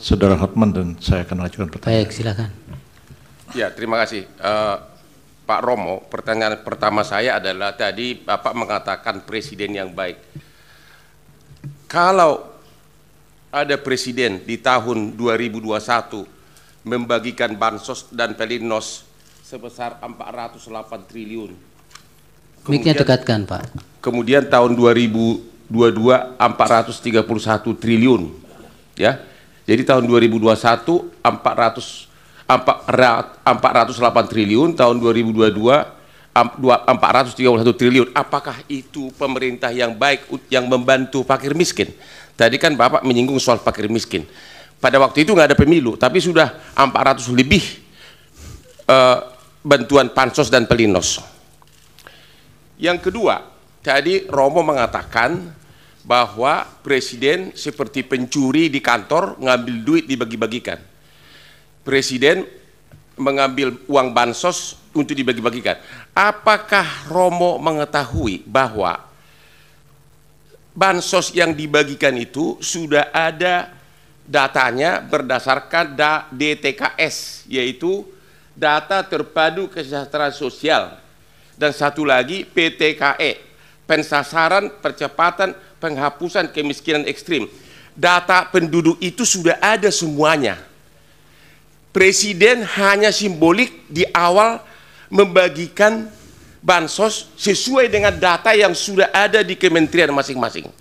Saudara Hotman dan saya akan ajukan pertanyaan. Baik, silakan. Ya, terima kasih. Pak Romo, pertanyaan pertama saya adalah tadi Bapak mengatakan presiden yang baik. Kalau ada presiden di tahun 2021 membagikan bansos dan pelinsos sebesar 408 triliun. Mic-nya dekatkan, Pak. Kemudian tahun 2022 431 triliun. Ya. Jadi tahun 2021 408 triliun, tahun 2022 431 triliun. Apakah itu pemerintah yang baik yang membantu fakir miskin? Tadi kan Bapak menyinggung soal fakir miskin. Pada waktu itu nggak ada pemilu, tapi sudah 400 lebih bantuan pansos dan pelinsos. Yang kedua, tadi Romo mengatakan bahwa presiden seperti pencuri di kantor ngambil duit dibagi-bagikan. Presiden mengambil uang bansos untuk dibagi-bagikan. Apakah Romo mengetahui bahwa bansos yang dibagikan itu sudah ada datanya berdasarkan DTKS, yaitu data terpadu kesejahteraan sosial, dan satu lagi PTKE, pensasaran percepatan penghapusan kemiskinan ekstrim. Data penduduk itu sudah ada semuanya. Presiden hanya simbolik di awal membagikan bansos sesuai dengan data yang sudah ada di kementerian masing-masing.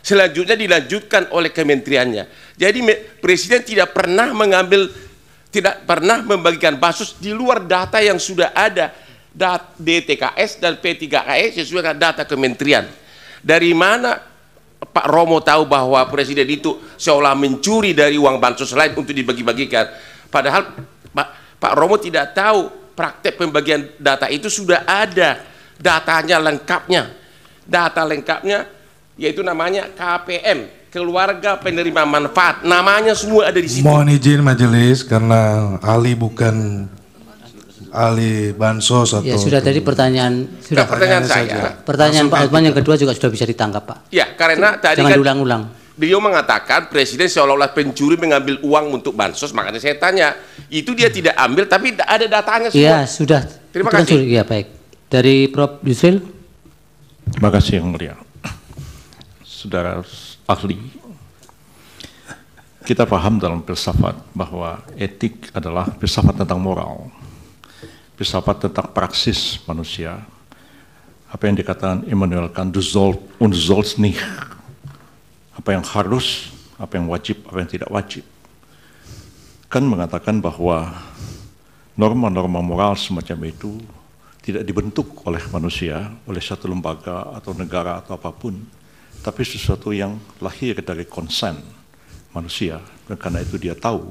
Selanjutnya dilanjutkan oleh kementeriannya. Jadi presiden tidak pernah membagikan bansos di luar data yang sudah ada, DTKS dan P3KE sesuai dengan data kementerian. Dari mana Pak Romo tahu bahwa presiden itu seolah mencuri dari uang bansos lain untuk dibagi-bagikan? Padahal Pak Romo tidak tahu praktek pembagian data itu sudah ada datanya lengkapnya. Data lengkapnya yaitu namanya KPM, keluarga penerima manfaat. Namanya semua ada di situ. Mohon izin majelis karena ahli bukan ahli bansos atau... Ya, sudah tadi pertanyaan sudah. Pertanyaan saya. Pertanyaan Pak Hotman yang kedua juga sudah bisa ditangkap, Pak. Ya, karena tadi jangan kan diulang-ulang. beliau mengatakan presiden seolah-olah pencuri mengambil uang untuk bansos, makanya saya tanya, itu dia tidak ambil tapi ada datanya semua. Iya, sudah. Terima Itu kasih. Kan ya, baik. Dari Prof. Yusril. Terima kasih Yang Mulia. Saudara ahli, kita paham dalam filsafat bahwa etik adalah filsafat tentang moral, filsafat tentang praksis manusia. Apa yang dikatakan Immanuel Kant, du sollst nicht, apa yang harus, apa yang wajib, apa yang tidak wajib. Kant mengatakan bahwa norma-norma moral semacam itu tidak dibentuk oleh manusia, oleh satu lembaga atau negara atau apapun, tapi sesuatu yang lahir dari konsen manusia, dan karena itu dia tahu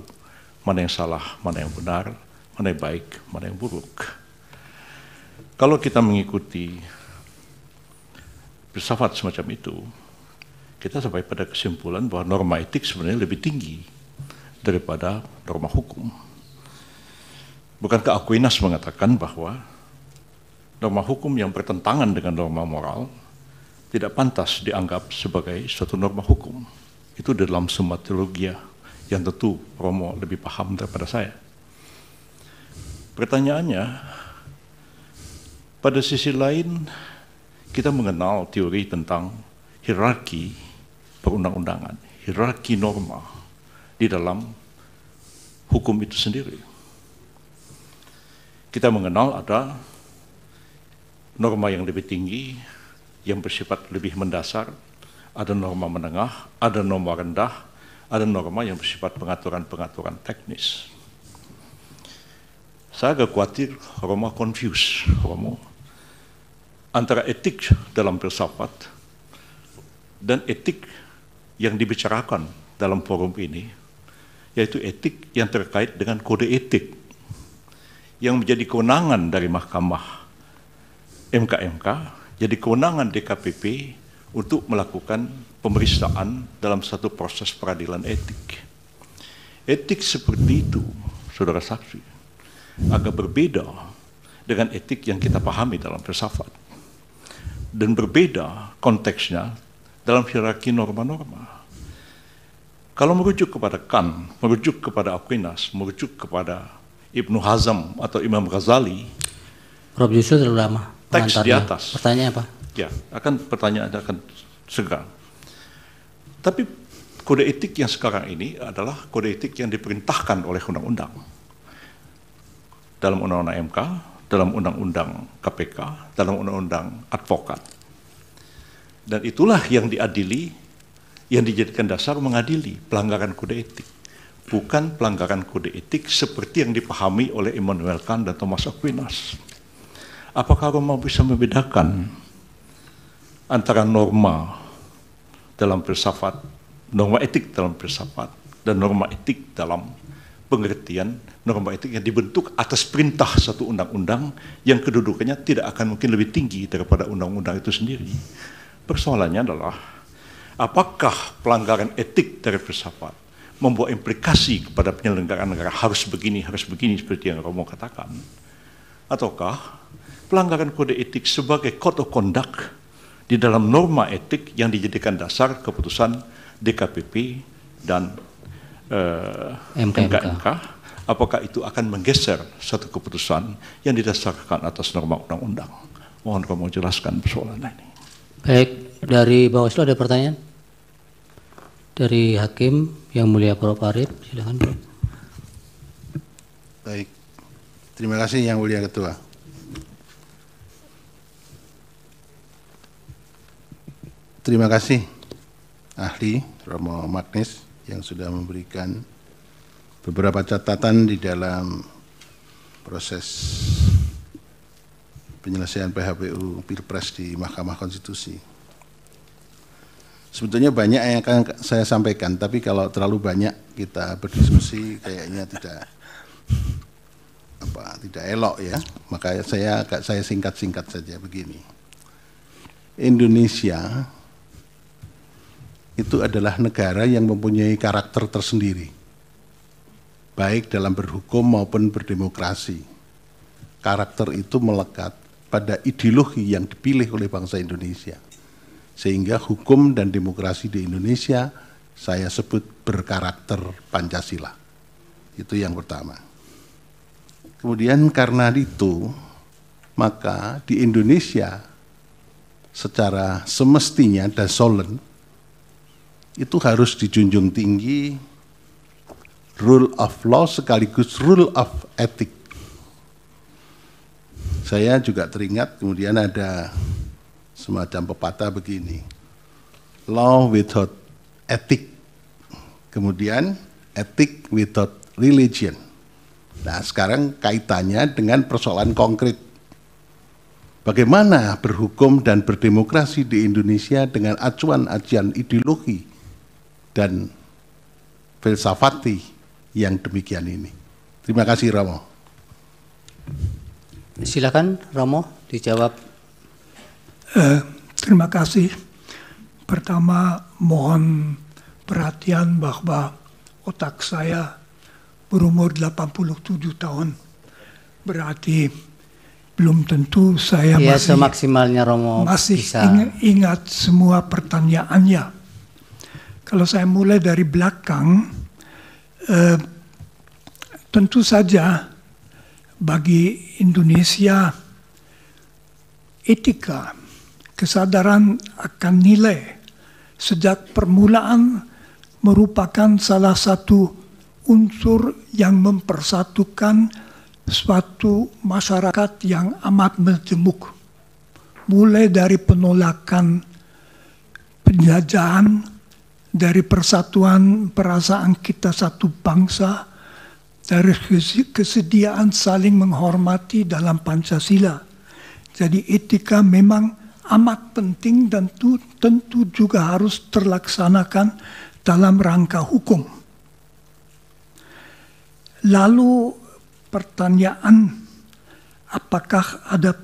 mana yang salah, mana yang benar, mana yang baik, mana yang buruk. Kalau kita mengikuti filsafat semacam itu, kita sampai pada kesimpulan bahwa norma etik sebenarnya lebih tinggi daripada norma hukum. Bukankah Aquinas mengatakan bahwa norma hukum yang bertentangan dengan norma moral tidak pantas dianggap sebagai suatu norma hukum? Itu dalam Summa Theologia yang tentu Romo lebih paham daripada saya. Pertanyaannya, pada sisi lain kita mengenal teori tentang hierarki perundang-undangan, hierarki norma di dalam hukum itu sendiri. Kita mengenal ada norma yang lebih tinggi, yang bersifat lebih mendasar, ada norma menengah, ada norma rendah, ada norma yang bersifat pengaturan-pengaturan teknis. Saya agak khawatir Romo confuse, antara etik dalam filsafat dan etik yang dibicarakan dalam forum ini, yaitu etik yang terkait dengan kode etik yang menjadi kewenangan dari Mahkamah MK, jadi kewenangan DKPP untuk melakukan pemeriksaan dalam satu proses peradilan etik. Etik seperti itu, saudara saksi, agak berbeda dengan etik yang kita pahami dalam filsafat, dan berbeda konteksnya dalam hierarki norma-norma. Kalau merujuk kepada Kant, merujuk kepada Aquinas, merujuk kepada Ibnu Hazm atau Imam Ghazali, Prof. Yusril terlalu lama teks di mengantarnya. atas. Pertanyaan apa? Ya, pertanyaan akan segera. Tapi kode etik yang sekarang ini adalah kode etik yang diperintahkan oleh undang-undang. Dalam undang-undang MK, dalam undang-undang KPK, dalam undang-undang advokat. Dan itulah yang diadili, yang dijadikan dasar mengadili pelanggaran kode etik. Bukan pelanggaran kode etik seperti yang dipahami oleh Immanuel Kant dan Thomas Aquinas. Apakah Romo bisa membedakan antara norma dalam filsafat, norma etik dalam filsafat, dan norma etik dalam pengertian norma etik yang dibentuk atas perintah satu undang-undang yang kedudukannya tidak akan mungkin lebih tinggi daripada undang-undang itu sendiri. Persoalannya adalah apakah pelanggaran etik dari filsafat membawa implikasi kepada penyelenggaraan negara harus begini seperti yang Romo katakan, ataukah pelanggaran kode etik sebagai code of conduct di dalam norma etik yang dijadikan dasar keputusan DKPP dan MKMK, apakah itu akan menggeser satu keputusan yang didasarkan atas norma undang-undang? Mohon Romo jelaskan persoalan ini. Baik, dari Bawaslu ada pertanyaan? Dari Hakim yang mulia Prof. Arief, silakan Prof. Baik, terima kasih Yang Mulia Ketua. Terima kasih ahli Romo Magnis yang sudah memberikan beberapa catatan di dalam proses penyelesaian PHPU Pilpres di Mahkamah Konstitusi. Sebetulnya banyak yang akan saya sampaikan, tapi kalau terlalu banyak kita berdiskusi kayaknya tidak elok ya. Maka saya singkat-singkat saja begini. Indonesia itu adalah negara yang mempunyai karakter tersendiri, baik dalam berhukum maupun berdemokrasi. Karakter itu melekat pada ideologi yang dipilih oleh bangsa Indonesia. Sehingga hukum dan demokrasi di Indonesia saya sebut berkarakter Pancasila. Itu yang pertama. Kemudian karena itu, maka di Indonesia secara semestinya dan solen itu harus dijunjung tinggi rule of law sekaligus rule of ethic. Saya juga teringat kemudian ada semacam pepatah begini, law without ethic, kemudian ethic without religion. Nah sekarang kaitannya dengan persoalan konkret. Bagaimana berhukum dan berdemokrasi di Indonesia dengan acuan-acuan ideologi dan filsafati yang demikian ini. Terima kasih Romo. Silakan Romo dijawab. Terima kasih. Pertama mohon perhatian bahwa otak saya berumur 87 tahun. Berarti belum tentu saya Ya, masih semaksimalnya Romo masih bisa. ingat semua pertanyaannya. Kalau saya mulai dari belakang, tentu saja bagi Indonesia etika, kesadaran akan nilai sejak permulaan merupakan salah satu unsur yang mempersatukan suatu masyarakat yang amat majemuk. Mulai dari penolakan penjajahan, dari persatuan perasaan kita satu bangsa, dari kesediaan saling menghormati dalam Pancasila. Jadi etika memang amat penting dan tentu juga harus terlaksanakan dalam rangka hukum. Lalu pertanyaan, apakah ada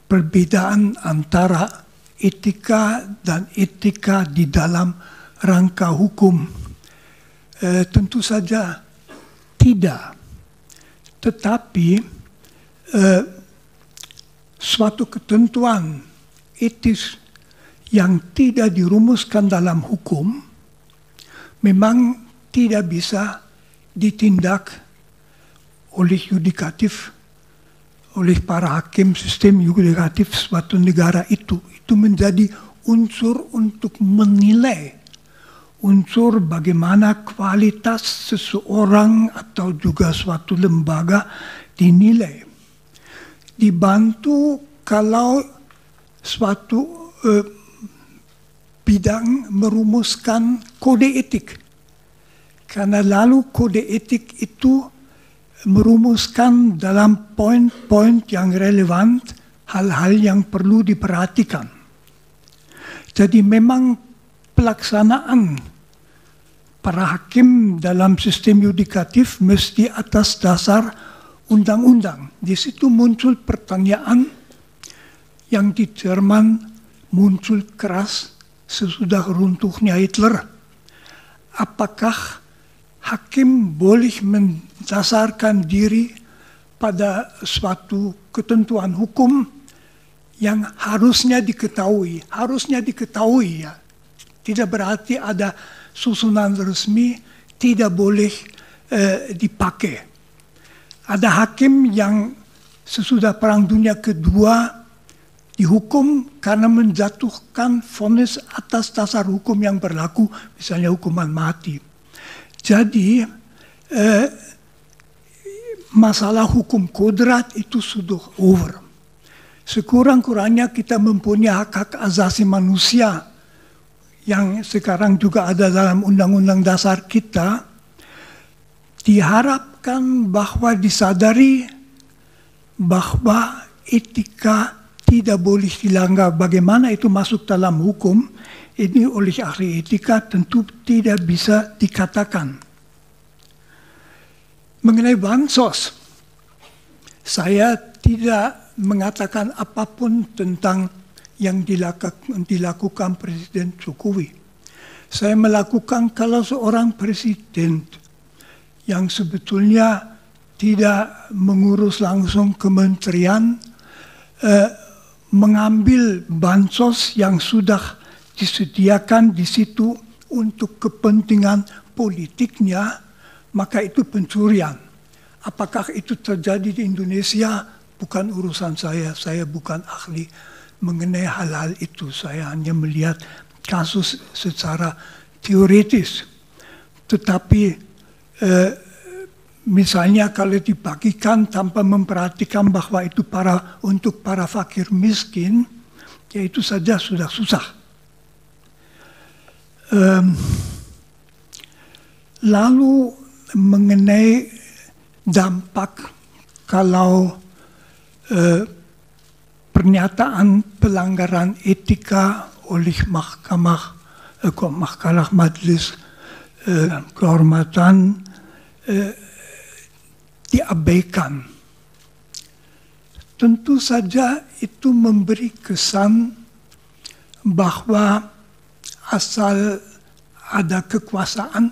perbedaan antara etika dan etika di dalam rangka hukum? Tentu saja tidak. Tetapi suatu ketentuan etis yang tidak dirumuskan dalam hukum memang tidak bisa ditindak oleh yudikatif, oleh para hakim sistem yudikatif suatu negara itu. Itu menjadi unsur untuk menilai, unsur bagaimana kualitas seseorang atau juga suatu lembaga dinilai. Dibantu kalau suatu bidang merumuskan kode etik. Karena lalu kode etik itu merumuskan dalam poin-poin yang relevan hal-hal yang perlu diperhatikan. Jadi memang pelaksanaan para hakim dalam sistem yudikatif mesti atas dasar undang-undang. Di situ muncul pertanyaan yang di Jerman muncul keras sesudah runtuhnya Hitler. Apakah hakim boleh mendasarkan diri pada suatu ketentuan hukum yang harusnya diketahui ya. Tidak berarti ada susunan resmi tidak boleh dipakai. Ada hakim yang sesudah Perang Dunia Kedua dihukum karena menjatuhkan vonis atas dasar hukum yang berlaku, misalnya hukuman mati. Jadi masalah hukum kodrat itu sudah over. Sekurang-kurangnya kita mempunyai hak-hak asasi manusia yang sekarang juga ada dalam undang-undang dasar kita. Diharapkan bahwa disadari bahwa etika tidak boleh dilanggar. Bagaimana itu masuk dalam hukum, ini oleh ahli etika tentu tidak bisa dikatakan. Mengenai bansos, saya tidak mengatakan apapun tentang yang dilakukan Presiden Jokowi. Saya melakukan kalau seorang presiden yang sebetulnya tidak mengurus langsung kementerian, mengambil bansos yang sudah disediakan di situ untuk kepentingan politiknya, maka itu pencurian. Apakah itu terjadi di Indonesia? Bukan urusan saya bukan ahli mengenai hal-hal itu. Saya hanya melihat kasus secara teoritis. Tetapi misalnya kalau dibagikan tanpa memperhatikan bahwa itu untuk para fakir miskin, ya itu saja sudah susah. Lalu mengenai dampak kalau pernyataan pelanggaran etika oleh mahkamah majelis kehormatan diabaikan. Tentu saja itu memberi kesan bahwa asal ada kekuasaan,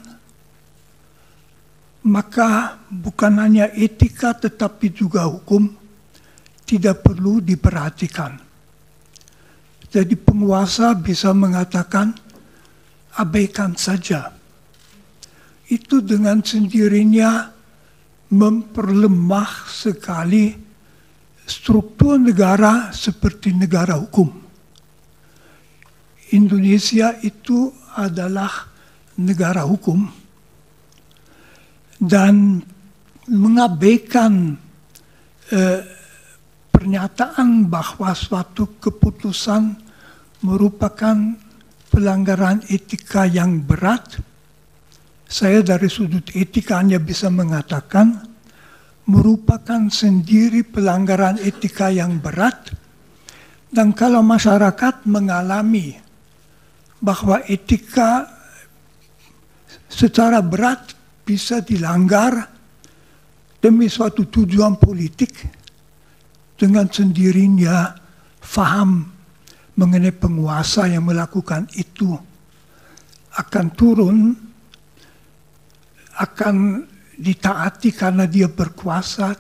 maka bukan hanya etika tetapi juga hukum tidak perlu diperhatikan. Jadi penguasa bisa mengatakan abaikan saja. Itu dengan sendirinya memperlemah sekali struktur negara seperti negara hukum. Indonesia itu adalah negara hukum dan mengabaikan pernyataan bahwa suatu keputusan merupakan pelanggaran etika yang berat. Saya dari sudut etika hanya bisa mengatakan merupakan sendiri pelanggaran etika yang berat. Dan kalau masyarakat mengalami bahwa etika secara berat bisa dilanggar demi suatu tujuan politik, dengan sendirinya faham mengenai penguasa yang melakukan itu akan turun, akan ditaati karena dia berkuasa.